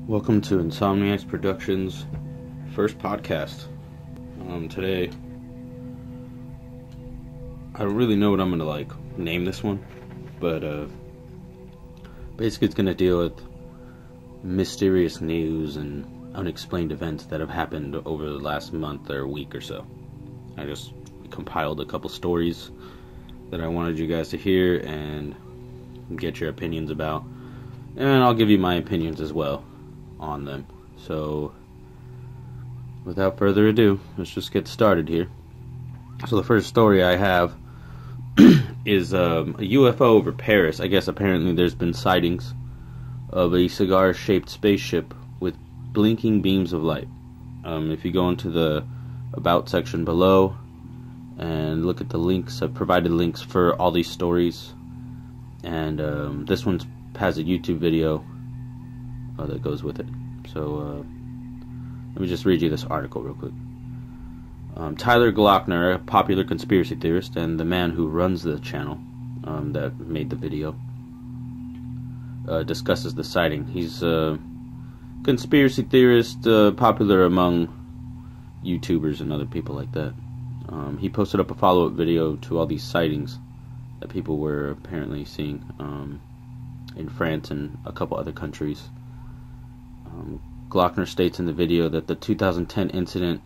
Welcome to Insomniacs Productions' first podcast. Today, I don't really know what I'm gonna name this one, but basically it's gonna deal with mysterious news and unexplained events that have happened over the last month or week or so. I just compiled a couple stories that I wanted you guys to hear and get your opinions about, and I'll give you my opinions as well on them. So without further ado, let's just get started here. So the first story I have is a UFO over Paris. I guess apparently there's been sightings of a cigar-shaped spaceship with blinking beams of light. If you go into the About section below and look at the links, I've provided links for all these stories, and this one has a YouTube video that goes with it. So let me just read you this article real quick. Tyler Glockner, a popular conspiracy theorist and the man who runs the channel that made the video, discusses the sighting. He's a conspiracy theorist, popular among YouTubers and other people like that. He posted up a follow-up video to all these sightings that people were apparently seeing in France and a couple other countries. Glockner states in the video that the 2010 incident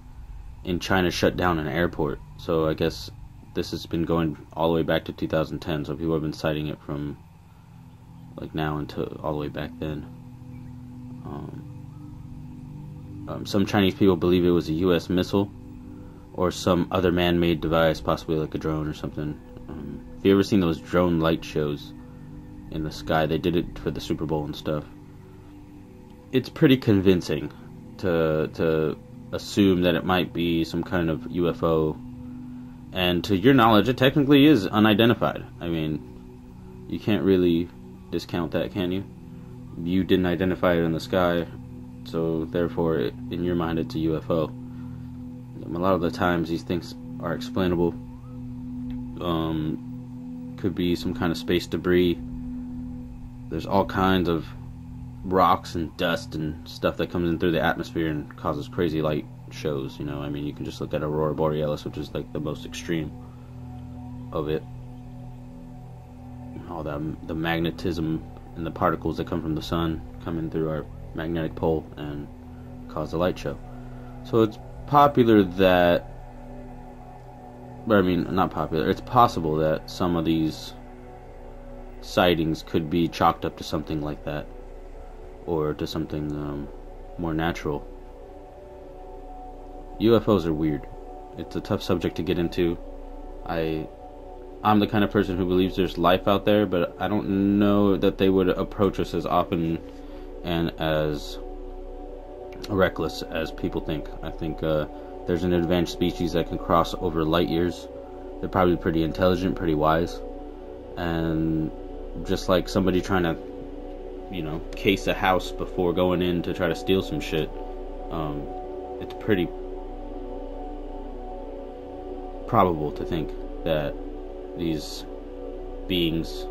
in China shut down an airport. So I guess this has been going all the way back to 2010. So people have been citing it from now until all the way back then. Some Chinese people believe it was a U.S. missile or some other man-made device, possibly like a drone or something. If you ever seen those drone light shows in the sky, they did it for the Super Bowl and stuff. It's pretty convincing to assume that it might be some kind of UFO, and to your knowledge, it technically is unidentified. I mean, you can't really discount that, can you? You didn't identify it in the sky, so therefore, in your mind, it's a UFO. A lot of the times, these things are explainable. Could be some kind of space debris. There's all kinds of rocks and dust and stuff that comes in through the atmosphere and causes crazy light shows, I mean, you can just look at Aurora Borealis, which is the most extreme of it. All the magnetism and the particles that come from the sun come in through our magnetic pole and cause a light show. So it's popular that, not popular, it's possible that some of these sightings could be chalked up to something like that, or to something more natural. UFOs are weird. It's a tough subject to get into. I'm the kind of person who believes there's life out there, but I don't know that they would approach us as often and as reckless as people think. I think there's an advanced species that can cross over light years. They're probably pretty intelligent, pretty wise, and just like somebody trying to case a house before going in to try to steal some shit, it's pretty probable to think that these beings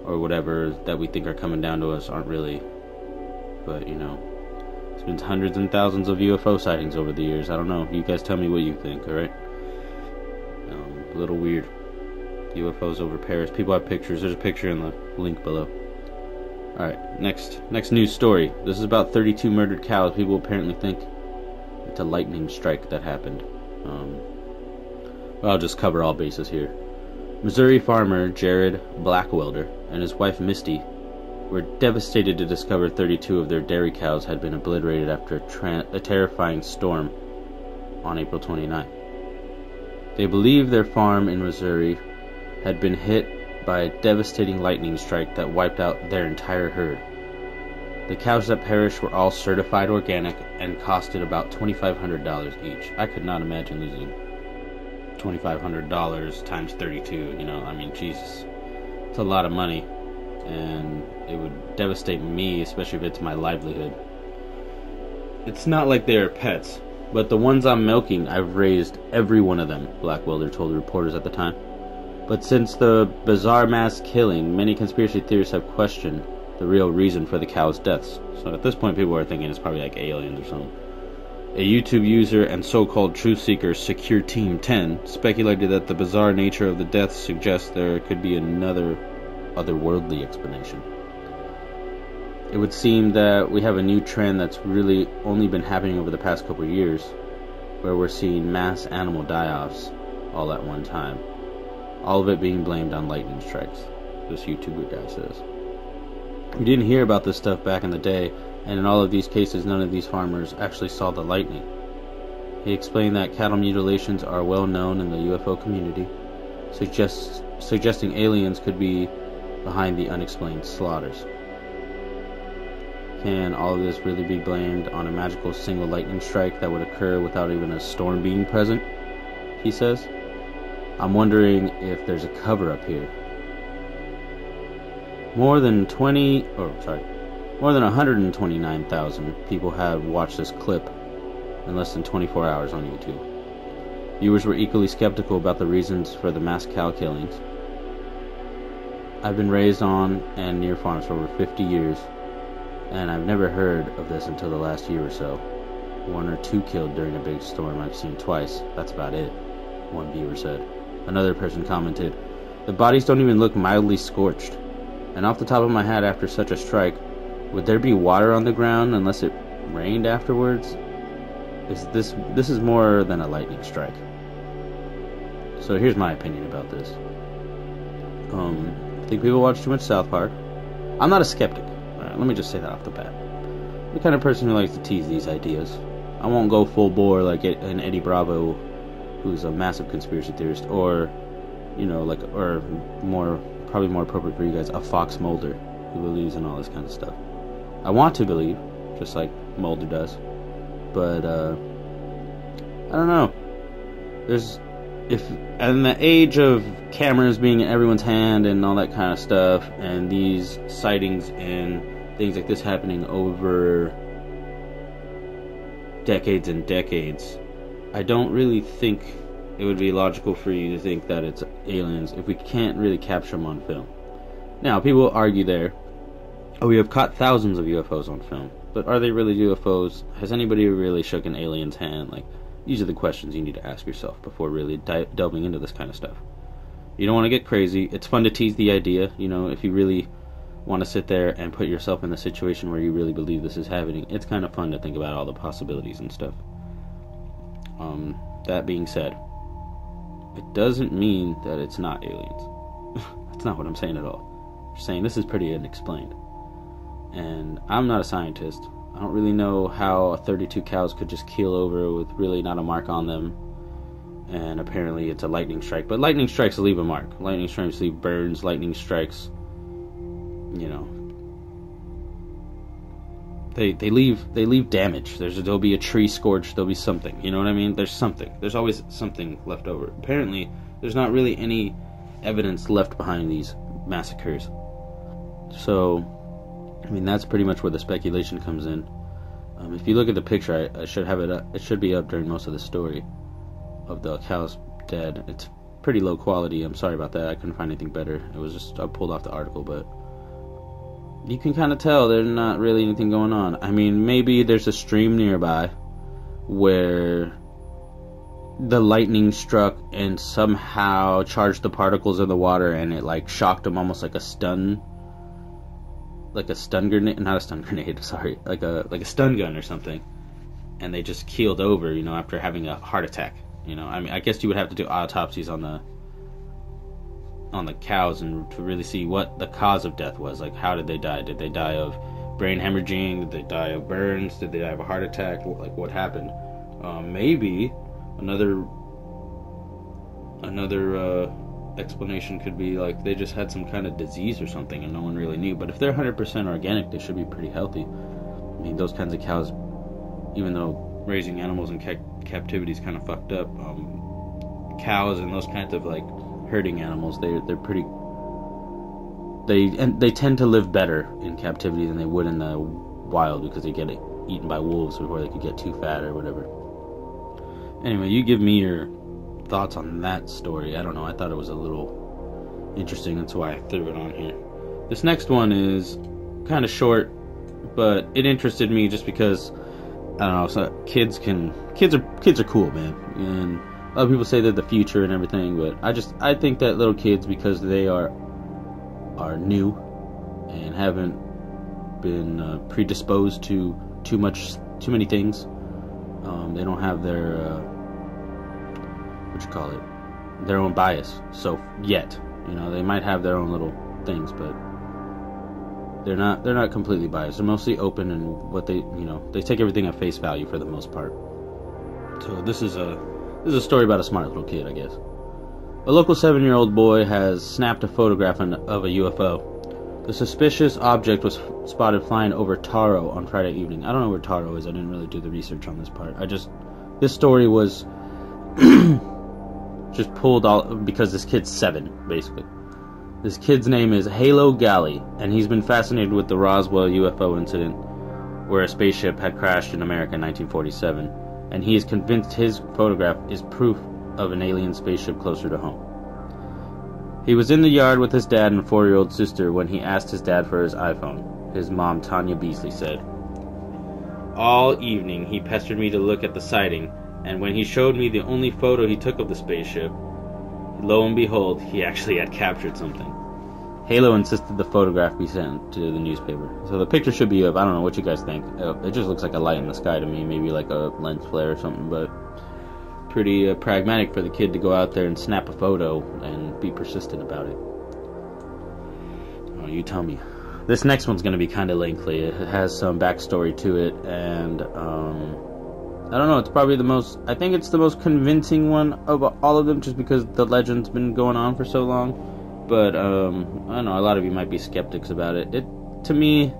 or whatever that we think are coming down to us aren't really. But there's been hundreds and thousands of UFO sightings over the years. I don't know, you guys tell me what you think. Alright, a little weird. UFOs over Paris. People have pictures. There's a picture in the link below. Alright, next news story. This is about 32 murdered cows. People apparently think it's a lightning strike that happened. I'll just cover all bases here. Missouri farmer Jared Blackwelder and his wife Misty were devastated to discover 32 of their dairy cows had been obliterated after a terrifying storm on April 29th. They believe their farm in Missouri had been hit by a devastating lightning strike that wiped out their entire herd. The cows that perished were all certified organic and costed about $2,500 each. I could not imagine losing $2,500 times 32, Jesus. It's a lot of money, and it would devastate me, especially if it's my livelihood. It's not like they are pets, but the ones I'm milking, I've raised every one of them, Blackwelder told reporters at the time. But since the bizarre mass killing, many conspiracy theorists have questioned the real reason for the cows' deaths. So at this point, people are thinking it's probably like aliens or something. A YouTube user and so-called truth seeker Secure Team 10 speculated that the bizarre nature of the deaths suggests there could be another otherworldly explanation. It would seem that we have a new trend that's really only been happening over the past couple of years, where we're seeing mass animal die-offs all at one time. All of it being blamed on lightning strikes, this YouTuber guy says. We didn't hear about this stuff back in the day, and in all of these cases, none of these farmers actually saw the lightning. He explained that cattle mutilations are well known in the UFO community, suggesting aliens could be behind the unexplained slaughters. Can all of this really be blamed on a magical single lightning strike that would occur without even a storm being present? He says. I'm wondering if there's a cover-up here. More than 129,000 people have watched this clip in less than 24 hours on YouTube. Viewers were equally skeptical about the reasons for the mass cow killings. I've been raised on and near farms for over 50 years, and I've never heard of this until the last year or so. 1 or 2 killed during a big storm I've seen twice. That's about it, one viewer said. Another person commented, the bodies don't even look mildly scorched. And off the top of my head, after such a strike, would there be water on the ground unless it rained afterwards? This is more than a lightning strike. So here's my opinion about this. I think people watch too much South Park. I'm not a skeptic. Alright, let me just say that off the bat. I'm the kind of person who likes to tease these ideas. I won't go full bore like an Eddie Bravo, who's a massive conspiracy theorist, or, probably more appropriate for you guys, a Fox Mulder who believes in all this kind of stuff. I want to believe, just like Mulder does, but I don't know. In the age of cameras being in everyone's hand and all that kind of stuff, and these sightings and things like this happening over decades and decades, I don't really think it would be logical for you to think that it's aliens if we can't really capture them on film. Now, people argue there, we have caught thousands of UFOs on film, but are they really UFOs? Has anybody really shook an alien's hand? These are the questions you need to ask yourself before really delving into this kind of stuff. You don't want to get crazy. It's fun to tease the idea, if you really want to sit there and put yourself in the situation where you really believe this is happening. It's kind of fun to think about all the possibilities and stuff. That being said, it doesn't mean that it's not aliens. That's not what I'm saying at all. I'm saying this is pretty unexplained. And I'm not a scientist. I don't really know how 32 cows could just keel over with really not a mark on them. And apparently it's a lightning strike. But lightning strikes leave a mark. Lightning strikes leave burns. Lightning strikes, They leave damage. There'll be a tree scorched. There'll be something. You know what I mean? There's something. There's always something left over. Apparently, there's not really any evidence left behind these massacres. So, that's pretty much where the speculation comes in. If you look at the picture, I should have it up. It should be up during most of the story of the cows dead. It's pretty low quality. I'm sorry about that. I couldn't find anything better. It was just I pulled off the article, but you can kind of tell there's not really anything going on. Maybe there's a stream nearby where the lightning struck and somehow charged the particles in the water, and it shocked them almost like a stun grenade, not a stun grenade, sorry, like a stun gun or something, and they just keeled over, after having a heart attack. I guess you would have to do autopsies on the cows and to really see what the cause of death was. How did they die? Did they die of brain hemorrhaging? Did they die of burns? Did they die of a heart attack? What happened? Maybe another explanation could be they just had some kind of disease or something and no one really knew. But if they're 100% organic, they should be pretty healthy. Those kinds of cows, even though raising animals in captivity is kind of fucked up, cows and those kinds of herding animals, they're pretty. They tend to live better in captivity than they would in the wild, because they get eaten by wolves before they could get too fat or whatever. Anyway, you give me your thoughts on that story. I don't know. I thought it was a little interesting. That's why I threw it on here. This next one is kind of short, but it interested me just because I don't know. So kids are cool, man, and a lot of people say they're the future and everything, but I think that little kids, because they are new and haven't been predisposed to too many things. They don't have their their own bias. So yet, they might have their own little things, but they're not completely biased. They're mostly open, and what they take everything at face value for the most part. So this is a story about a smart little kid, I guess. A local 7-year-old boy has snapped a photograph of a UFO. The suspicious object was spotted flying over Taro on Friday evening. I don't know where Taro is. I didn't really do the research on this part. This story was just pulled out because this kid's 7, basically. This kid's name is Halo Galley, and he's been fascinated with the Roswell UFO incident, where a spaceship had crashed in America in 1947, and he is convinced his photograph is proof of an alien spaceship closer to home. He was in the yard with his dad and 4-year-old sister when he asked his dad for his iPhone, his mom Tanya Beasley said. All evening he pestered me to look at the sighting, and when he showed me the only photo he took of the spaceship, lo and behold, he actually had captured something. Halo insisted the photograph be sent to the newspaper. So the picture should be of, I don't know what you guys think. It just looks like a light in the sky to me, maybe like a lens flare or something, but pretty pragmatic for the kid to go out there and snap a photo and be persistent about it. Oh, you tell me. This next one's going to be kind of lengthy. It has some backstory to it, and I don't know, it's probably I think it's the most convincing one of all of them, just because the legend's been going on for so long. But I don't know, a lot of you might be skeptics about it. To me,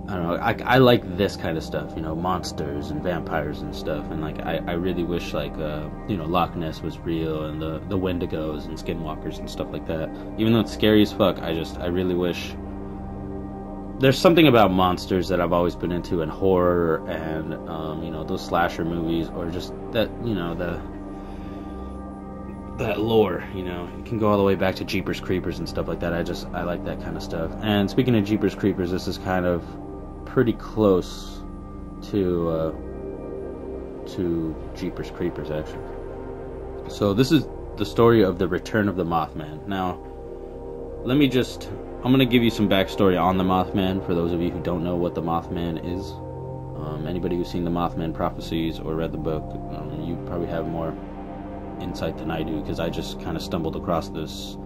I don't know, I like this kind of stuff, monsters and vampires and stuff, and I really wish Loch Ness was real, and the Wendigos and Skinwalkers and stuff like that. Even though it's scary as fuck, I really wish. There's something about monsters that I've always been into, and horror, and those slasher movies, or just that that lore. You can go all the way back to Jeepers Creepers and stuff like that. I like that kind of stuff. And speaking of Jeepers Creepers, this is kind of pretty close to Jeepers Creepers, actually. So this is the story of the return of the Mothman. Now, I'm going to give you some backstory on the Mothman, for those of you who don't know what the Mothman is. Anybody who's seen the Mothman prophecies or read the book, you probably have more insight than I do, because I just kind of stumbled across this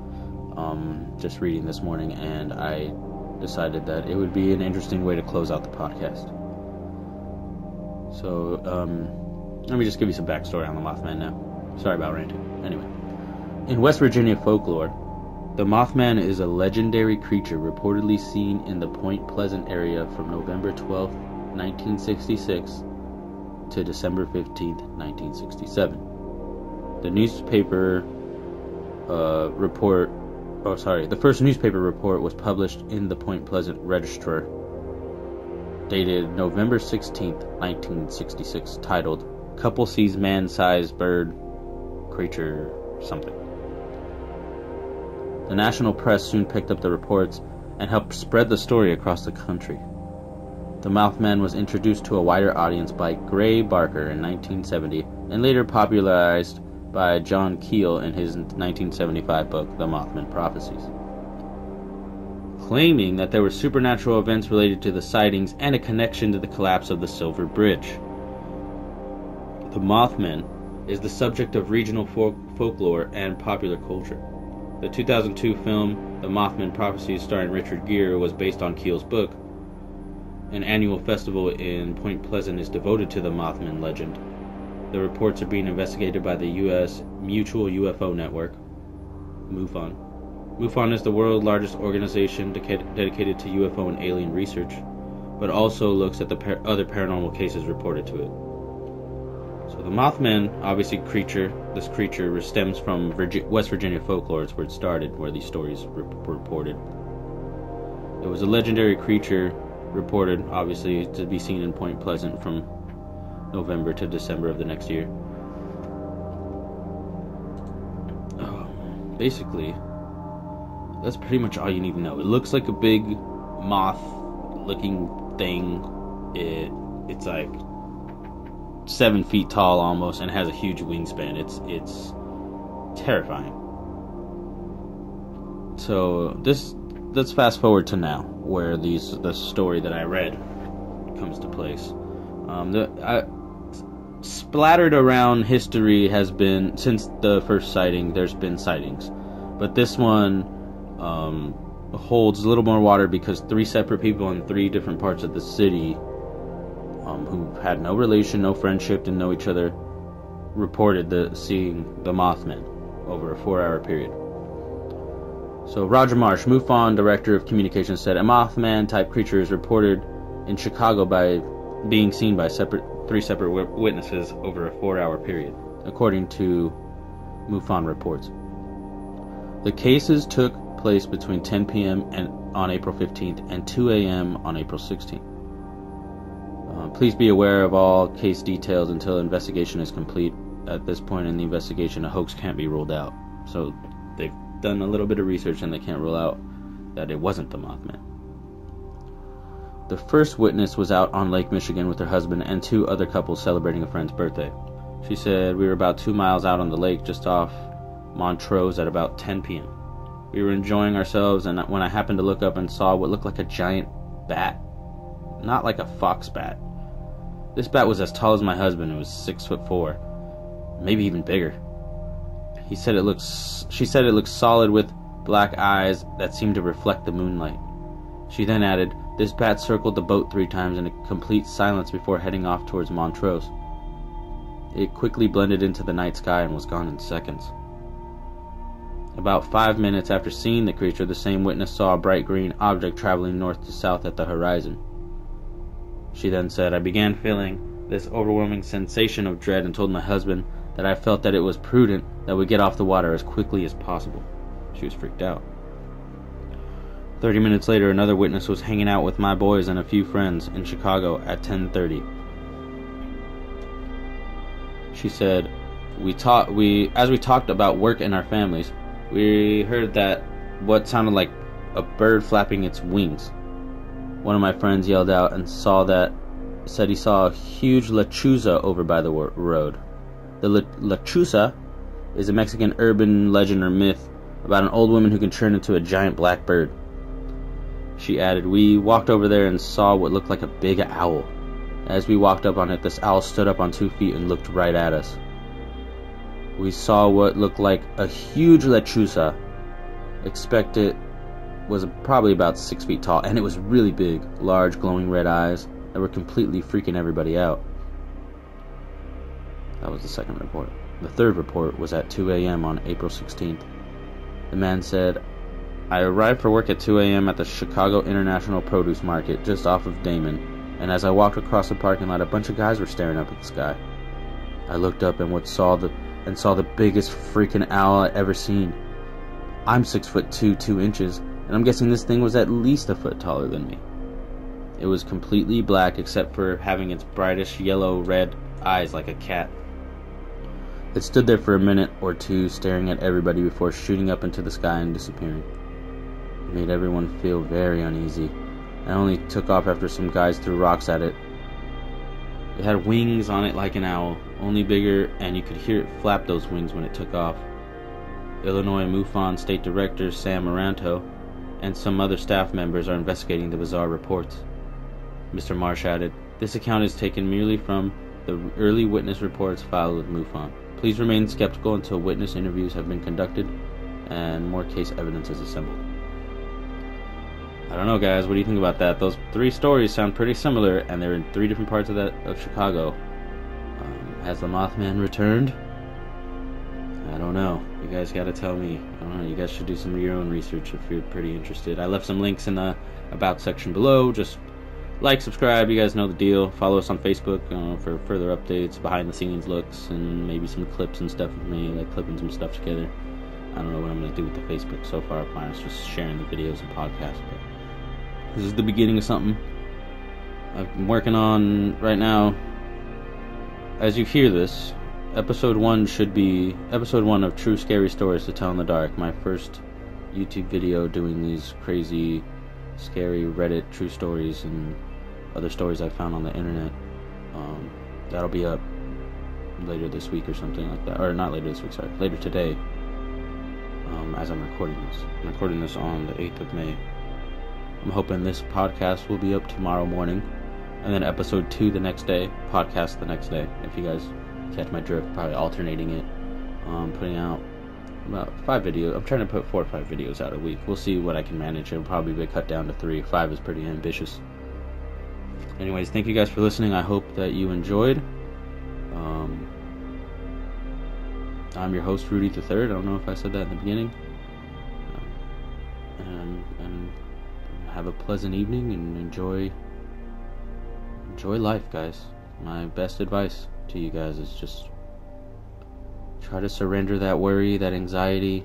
just reading this morning, and I decided that it would be an interesting way to close out the podcast. So, let me just give you some backstory on the Mothman now. Sorry about ranting. Anyway, in West Virginia folklore, the Mothman is a legendary creature reportedly seen in the Point Pleasant area from November 12, 1966 to December 15, 1967. The first newspaper report was published in the Point Pleasant Register, dated November 16, 1966, titled "Couple Sees Man-Sized Bird Creature Something." The national press soon picked up the reports and helped spread the story across the country. The Mothman was introduced to a wider audience by Gray Barker in 1970, and later popularized by John Keel in his 1975 book, The Mothman Prophecies, claiming that there were supernatural events related to the sightings and a connection to the collapse of the Silver Bridge. The Mothman is the subject of regional folklore and popular culture. The 2002 film, The Mothman Prophecies, starring Richard Gere, was based on Keel's book. An annual festival in Point Pleasant is devoted to the Mothman legend. The reports are being investigated by the U.S. Mutual UFO Network, MUFON. MUFON is the world's largest organization dedicated to UFO and alien research, but also looks at the other paranormal cases reported to it. So the Mothman, obviously this creature stems from West Virginia folklore. It's where it started, where these stories were reported. It was a legendary creature reported, obviously, to be seen in Point Pleasant from November to December of the next year. Basically, that's pretty much all you need to know. It looks like a big moth looking thing. It's like 7 feet tall almost, and has a huge wingspan. It's terrifying. So let's fast forward to now, where the story that I read comes to place. Splattered around history has been, since the first sighting, there's been sightings, but this one holds a little more water because 3 separate people in 3 different parts of the city, who had no relation, no friendship, didn't know each other, reported seeing the Mothman over a 4-hour period. So Roger Marsh, MUFON Director of Communications, said a Mothman-type creature is reported in Chicago by being seen by 3 separate witnesses over a 4-hour period, according to MUFON reports. The cases took place between 10 p.m. on April 15th and 2 a.m. on April 16th. Please be aware of all case details until investigation is complete. At this point in the investigation, a hoax can't be ruled out. So they've done a little bit of research and they can't rule out that it wasn't the Mothman. The first witness was out on Lake Michigan with her husband and 2 other couples celebrating a friend's birthday. She said, we were about 2 miles out on the lake just off Montrose at about 10 p.m. We were enjoying ourselves, and when I happened to look up and saw what looked like a giant bat, not like a fox bat. This bat was as tall as my husband. It was 6'4", maybe even bigger. She said it looked solid with black eyes that seemed to reflect the moonlight. She then added, this bat circled the boat 3 times in a complete silence before heading off towards Montrose. It quickly blended into the night sky and was gone in seconds. About 5 minutes after seeing the creature, the same witness saw a bright green object traveling north to south at the horizon. She then said, I began feeling this overwhelming sensation of dread and told my husband that I felt that it was prudent that we get off the water as quickly as possible. She was freaked out. 30 minutes later, another witness was hanging out with my boys and a few friends in Chicago at 10:30. She said, as we talked about work and our families, we heard that what sounded like a bird flapping its wings. One of my friends yelled out and said he saw a huge lechuza over by the road. The lechuza is a Mexican urban legend or myth about an old woman who can turn into a giant black bird. She added, we walked over there and saw what looked like a big owl. As we walked up on it, this owl stood up on 2 feet and looked right at us. We saw what looked like a huge lechuza. Expect it was probably about 6 feet tall, and it was really big, large glowing red eyes that were completely freaking everybody out. That was the second report. The third report was at 2 a.m. on April 16th. The man said, I arrived for work at 2 a.m. at the Chicago International Produce Market just off of Damon, and as I walked across the parking lot, a bunch of guys were staring up at the sky. I looked up and saw the biggest freaking owl I'd ever seen. I'm 6'2", 2 inches, and I'm guessing this thing was at least a foot taller than me. It was completely black except for having its brightest yellow-red eyes like a cat. It stood there for a minute or two staring at everybody before shooting up into the sky and disappearing. It made everyone feel very uneasy. I only took off after some guys threw rocks at it. It had wings on it like an owl, only bigger, and you could hear it flap those wings when it took off. Illinois MUFON State Director Sam Maranto and some other staff members are investigating the bizarre reports. Mr. Marsh added, this account is taken merely from the early witness reports filed with MUFON. Please remain skeptical until witness interviews have been conducted and more case evidence is assembled. I don't know, guys. What do you think about that? Those 3 stories sound pretty similar, and they're in 3 different parts of Chicago. Has the Mothman returned? I don't know. You guys got to tell me. I don't know. You guys should do some of your own research if you're pretty interested. I left some links in the About section below. Just like, subscribe. You guys know the deal. Follow us on Facebook for further updates, behind-the-scenes looks, and maybe some clips and stuff with me, like clipping some stuff together. I don't know what I'm going to do with the Facebook so far. Mine is just sharing the videos and podcasts, but this is the beginning of something I'm working on right now. As you hear this, episode 1 should be episode 1 of True Scary Stories to Tell in the Dark, my first YouTube video doing these crazy scary Reddit true stories and other stories I found on the internet. That'll be up later this week or something like that. Or not later this week, sorry. Later today, as I'm recording this. I'm recording this on the 8th of May. I'm hoping this podcast will be up tomorrow morning. And then episode 2 the next day, podcast the next day. If you guys catch my drift, probably alternating it. Putting out about 5 videos. I'm trying to put 4 or 5 videos out a week. We'll see what I can manage. It'll probably be cut down to 3. 5 is pretty ambitious. Anyways, thank you guys for listening. I hope that you enjoyed. I'm your host, Rudy III. I don't know if I said that in the beginning. And have a pleasant evening and enjoy life, guys. My best advice to you guys is just try to surrender that worry, that anxiety,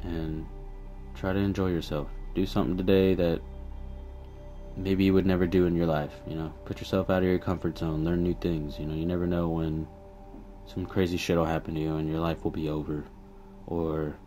and try to enjoy yourself. Do something today that maybe you would never do in your life. Put yourself out of your comfort zone, learn new things. You never know when some crazy shit will happen to you and your life will be over, or